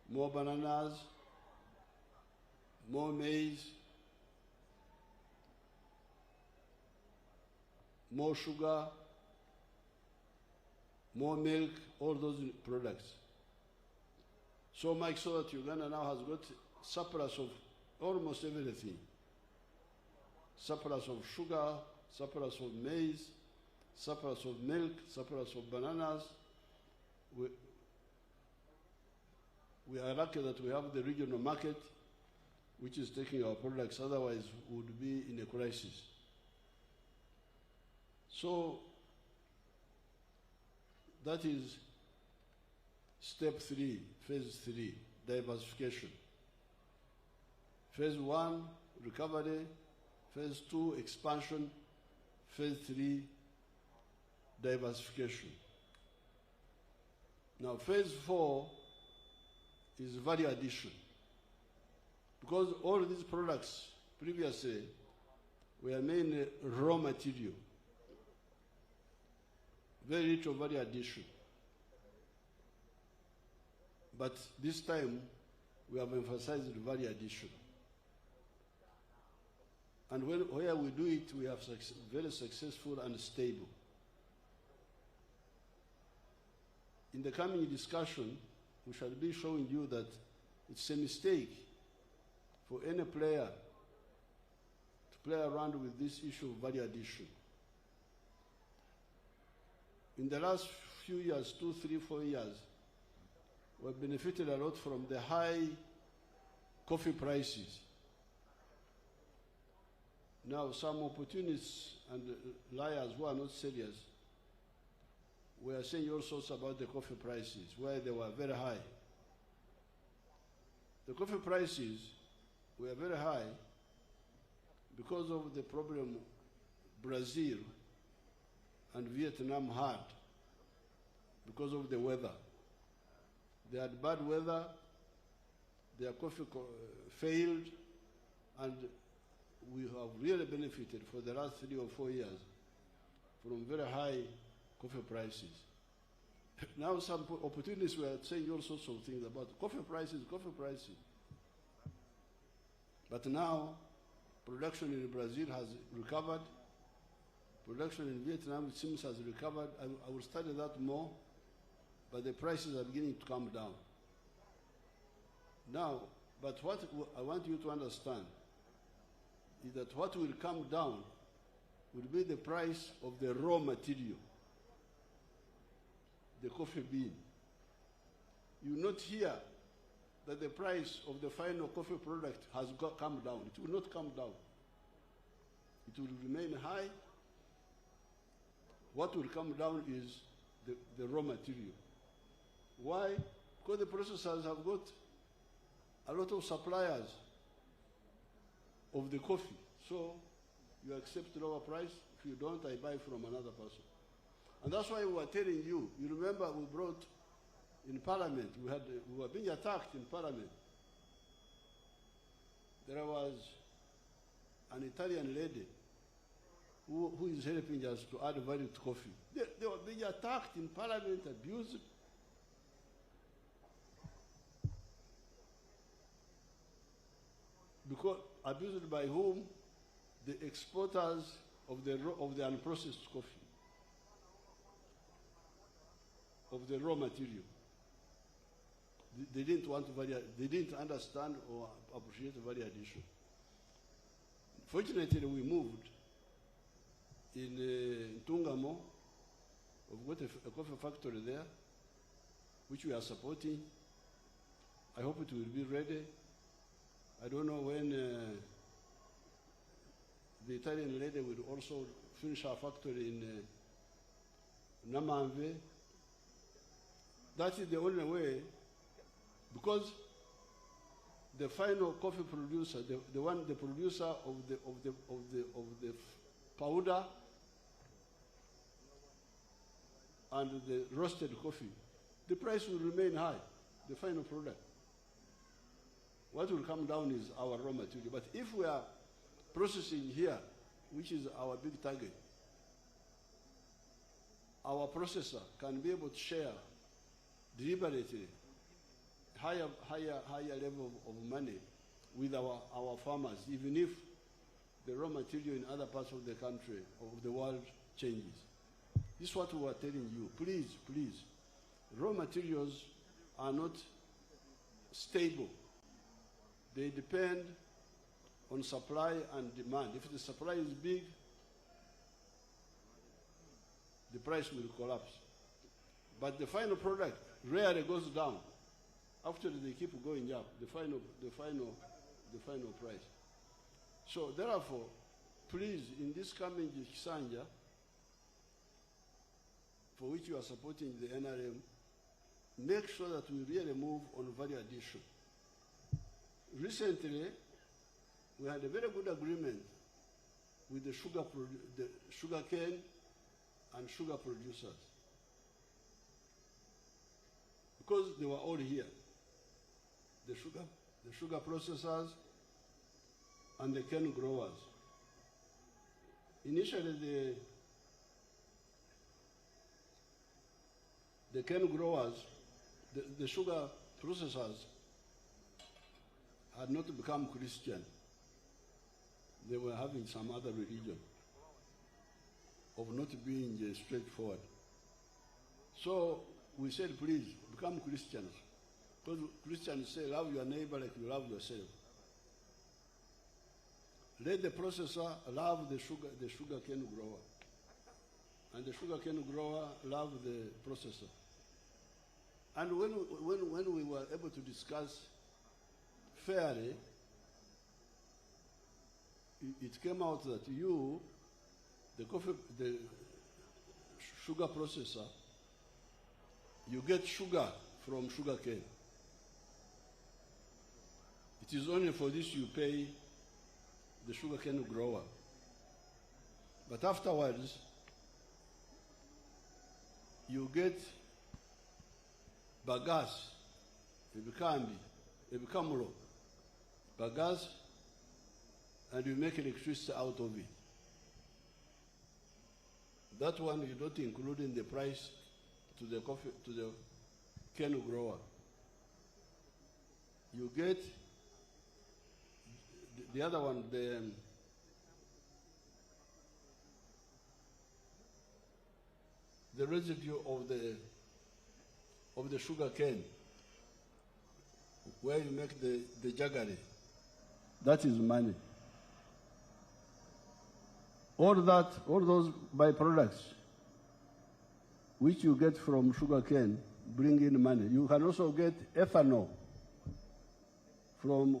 more bananas, more maize, more sugar, more milk, all those products. So much so that Uganda now has got surplus of almost everything. Surplus of sugar, surplus of maize, surplus of milk, surplus of bananas. We are lucky that we have the regional market, which is taking our products, otherwise we would be in a crisis. So that is step 3, phase 3, diversification. Phase 1, recovery. Phase 2, expansion. Phase 3, diversification. Now, phase 4 is value addition. Because all these products previously were mainly raw material. Very little value addition. But this time, we have emphasized value addition. And where we do it, we are very successful and stable. In the coming discussion, we shall be showing you that it's a mistake for any player to play around with this issue of value addition. In the last few years, 2, 3, 4 years, we've benefited a lot from the high coffee prices. Now, some opportunists and liars who are not serious were saying all sorts about the coffee prices, where they were very high. The coffee prices were very high because of the problem Brazil and Vietnam had because of the weather. They had bad weather, their coffee failed, and we have really benefited for the last 3 or 4 years from very high coffee prices. Now some opportunists were saying all sorts of things about coffee prices. But now production in Brazil has recovered. Production in Vietnam, it seems, has recovered. I will study that more, but the prices are beginning to come down. Now, but what I want you to understand is that what will come down will be the price of the raw material, the coffee bean. You will not hear that the price of the final coffee product has come down. It will not come down. It will remain high. What will come down is the raw material. Why? Because the processors have got a lot of suppliers of the coffee. So you accept lower price. If you don't, I buy from another person. And that's why we were telling you. You remember we brought in Parliament, we were being attacked in Parliament. There was an Italian lady who is helping us to add value to coffee. They were being attacked in Parliament, abused. Because abused by whom? The exporters of the unprocessed coffee, of the raw material. They didn't want value. They didn't understand or appreciate value addition. Fortunately, we moved in Tungamo. We've got a coffee factory there, which we are supporting. I hope it will be ready. I don't know when the Italian lady will also finish her factory in Namamve. That is the only way, because the final coffee producer, the producer of the powder and the roasted coffee, the price will remain high, the final product. What will come down is our raw material. But if we are processing here, which is our big target, our processor can be able to share deliberately high higher level of money with our farmers, even if the raw material in other parts of the country, of the world, changes. This is what we are telling you. Please, please, raw materials are not stable. They depend on supply and demand. If the supply is big, the price will collapse. But the final product rarely goes down. Actually, they keep going up, the final price. So therefore, please, in this coming Kisanja, for which you are supporting the NRM, make sure that we really move on value addition. Recently, we had a very good agreement with the sugar cane and sugar producers, because they were all here. The sugar processors and the cane growers. Initially, the cane growers, the sugar processors had not become Christian. They were having some other religion of not being straightforward. So we said, please, become Christians. Because Christians say, love your neighbor like you love yourself. Let the processor love the sugar cane grower. And the sugar cane grower love the processor. And when we were able to discuss fairly, it came out that you, the sugar processor, you get sugar from sugar cane. It is only for this you pay the sugar cane grower. But afterwards, you get bagasse, ebikamuro, bagasse, and you make electricity out of it. That one you don't include in the price to the cane grower. You get the other one, the residue of the sugar cane, where you make the jaggery. That is money. All those byproducts which you get from sugar cane bring in money. You can also get ethanol from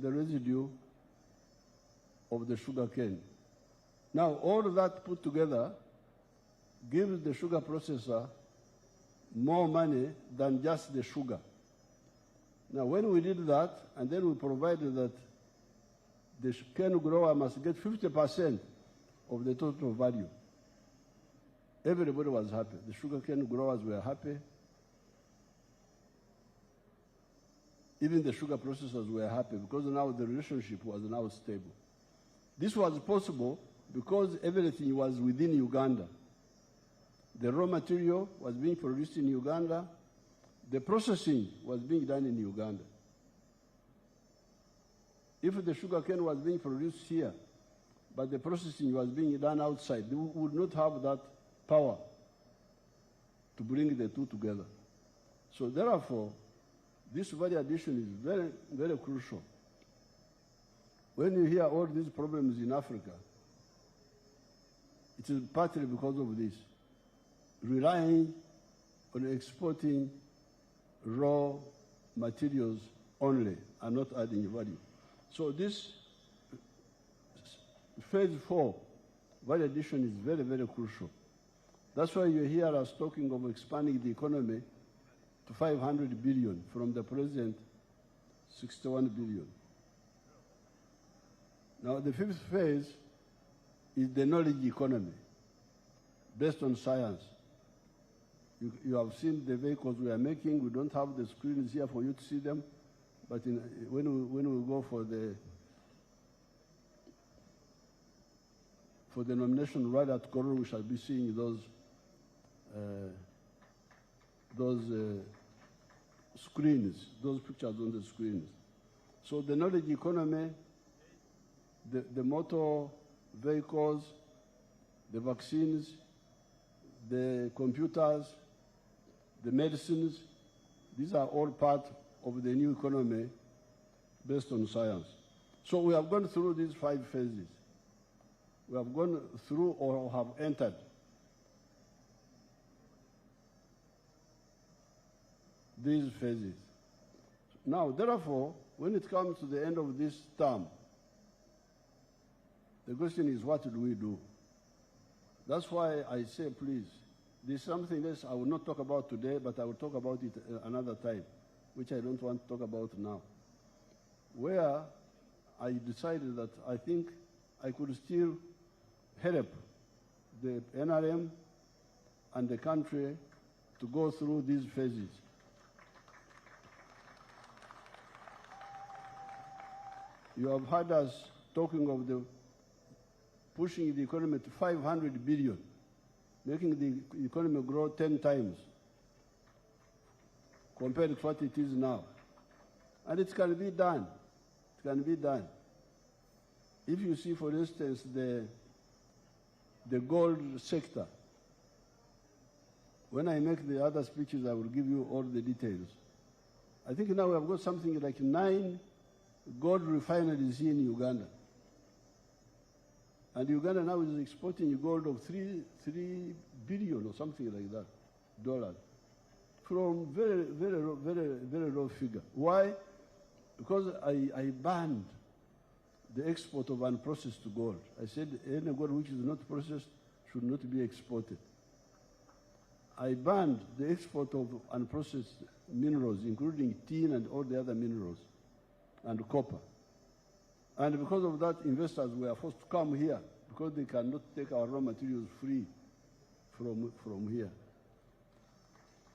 the residue of the sugar cane. Now, all that put together gives the sugar processor more money than just the sugar. Now, when we did that, and then we provided that the cane grower must get 50% of the total value, everybody was happy. The sugar cane growers were happy. Even the sugar processors were happy, because now the relationship was now stable. This was possible because everything was within Uganda. The raw material was being produced in Uganda. The processing was being done in Uganda. If the sugar cane was being produced here, but the processing was being done outside, we would not have that power to bring the two together. So therefore, this value addition is very, very crucial. When you hear all these problems in Africa, it is partly because of this. Relying on exporting raw materials only and not adding value. So this phase 4, value addition, is very, very crucial. That's why you hear us talking of expanding the economy to 500 billion from the present 61 billion. Now, the 5th phase is the knowledge economy, based on science. You have seen the vehicles we are making. We don't have the screens here for you to see them, but when we go for the nomination right at Koro, we shall be seeing those screens, those pictures on the screens. So the knowledge economy, the motor vehicles, the vaccines, the computers, the medicines, these are all part of the new economy based on science. So we have gone through these 5 phases. We have gone through or have entered these phases. Now, therefore, when it comes to the end of this term, the question is, what do we do? That's why I say, please, there's something else I will not talk about today, but I will talk about it another time, which I don't want to talk about now, where I decided that I think I could still help the NRM and the country to go through these phases. You have heard us talking of the pushing the economy to 500 billion, making the economy grow 10 times compared to what it is now. And it can be done. It can be done. If you see, for instance, the gold sector, when I make the other speeches, I will give you all the details. I think now we have got something like 9 gold refineries here in Uganda. And Uganda now is exporting gold of 3 billion or something like that, dollars, from very low figure. Why? Because I banned the export of unprocessed gold. I said any gold which is not processed should not be exported. I banned the export of unprocessed minerals, including tin and all the other minerals, and copper. And because of that, investors were forced to come here because they cannot take our raw materials free from here.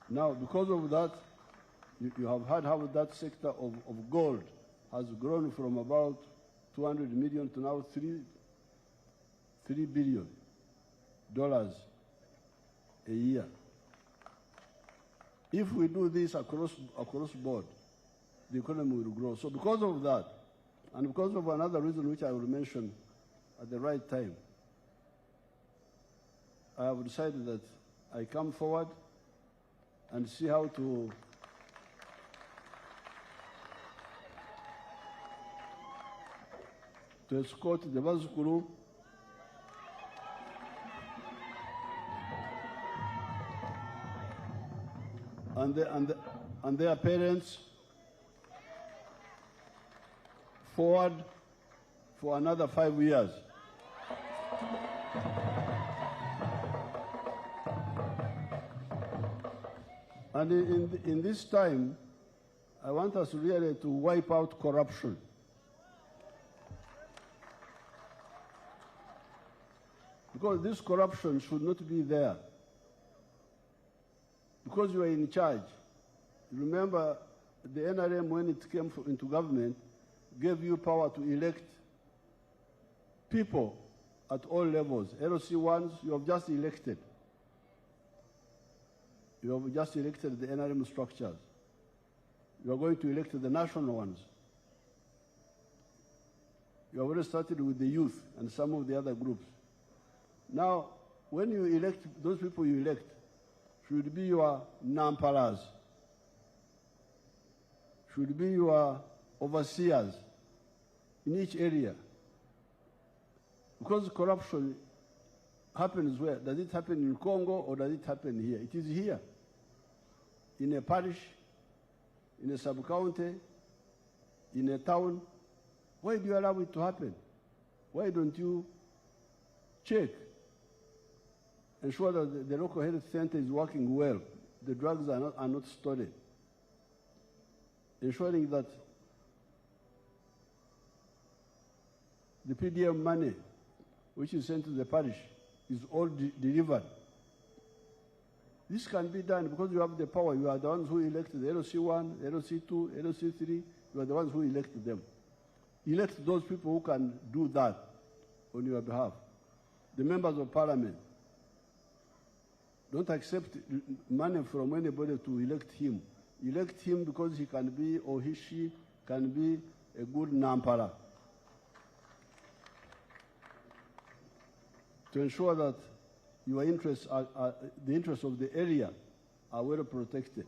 Now, because of that, you have heard how that sector of gold has grown from about 200 million to now $3 billion a year. If we do this across board, the economy will grow. So because of that, and because of another reason which I will mention at the right time, I have decided that I come forward and see how to escort the Bazukuru and their parents forward for another 5 years. And in this time, I want us really to wipe out corruption. Because this corruption should not be there. Because you are in charge. Remember, the NRM, when it came into government, gave you power to elect people at all levels. LOC ones, you have just elected. You have just elected the NRM structures. You are going to elect the national ones. You have already started with the youth and some of the other groups. Now, when you elect, those people you elect should be your nampalas, should be your overseers in each area. Because corruption happens where? Does it happen in Congo or does it happen here? It is here. In a parish, in a sub-county, in a town. Why do you allow it to happen? Why don't you check? Ensure that the local health center is working well. The drugs are not stolen. Ensuring that the PDM money, which is sent to the parish, is all delivered. This can be done because you have the power. You are the ones who elected the LOC1, LOC2, LOC3. You are the ones who elected them. Elect those people who can do that on your behalf. The members of parliament. Don't accept money from anybody to elect him. Elect him because he can be, or she can be, a good Nampara. To ensure that your interests the interests of the area are well protected.